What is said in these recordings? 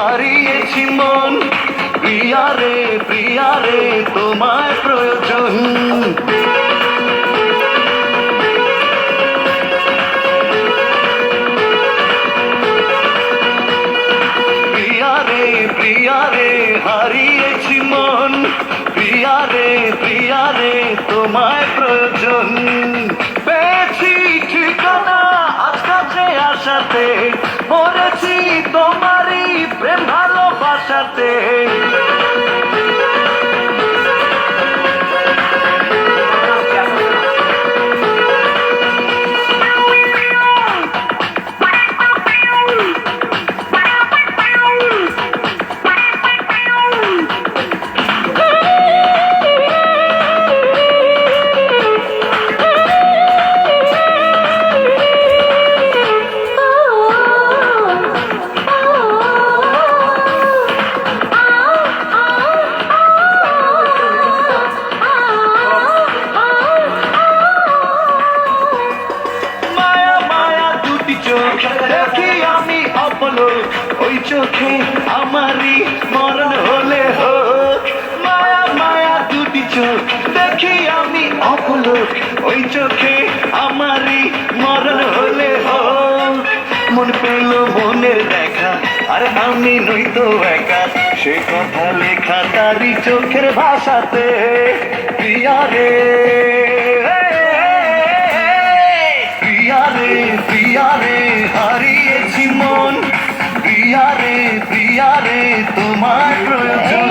হারিয়েছি মন। প্রিয়া রে তোমায় প্রয়োজন। প্রিয়া রে হারিয়েছি মন। প্রিয়া রে তোমায় প্রয়োজন। পেয়েছি ঠিকানা আজ কাছে আসাতে, মরেছি তোমারই প্রেম ভালোবাসাতে। দেখি আমি অপলোক, ওই চোখে আমারই মরণ হলে হোক। মায়া মায়া দুটি চোখ, দেখি আমি অপলোক, ওই চোখে আমারই মরণ হলে হোক। মন পেল মনের দেখা, আর আমি নই তো একা, সে কথা লেখা তারই চোখের ভাষাতে। প্রিয়া রে হারিয়েছি মন। প্রিয়া রে তোমার প্রয়োজন।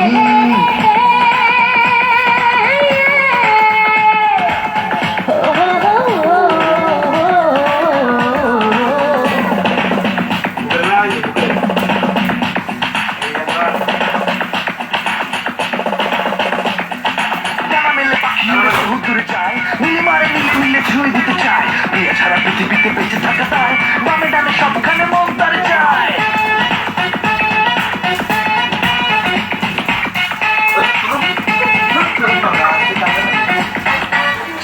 ছাড়া পৃথিবীতে বেঁচে থাকা যায়, বামে ডানে সবখানে মন তার যায়।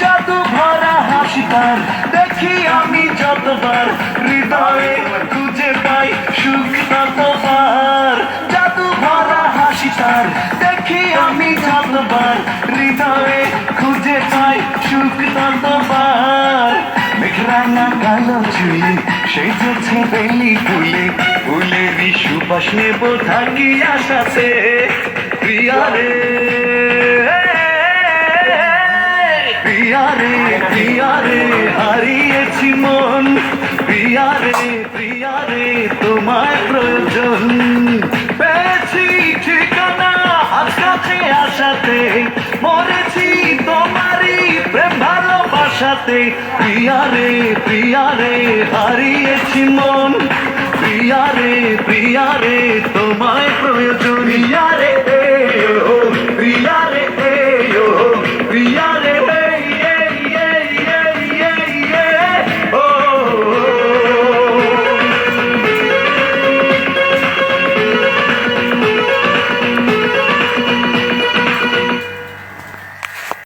জাদু ভরা হাসি তার, দেখি আমি যতবার, হৃদয়ে খুঁজে পাই সুখ ততবার। জাদু ভরা হাসি তার, দেখি আমি যতবার, হৃদয়ে খুঁজে পাই সুখ ততবার। মেঘরাঙা কালো চুলে সেজেছে বেলি ফুলে, ফুলেরই সুবাস নেব থাকি আশাতে। প্রিয়া রে হারিয়েছি মন। প্রিয়া রে তোমায় প্রয়োজন। পেয়েছি ঠিকানা আজ কাছে আসাতে, মরেছি তোমারই প্রেম ভালোবাসাতে। প্রিয়া রে হারিয়েছি মন। প্রিয়া রে তোমায় প্রয়োজন। প্রিয়া রে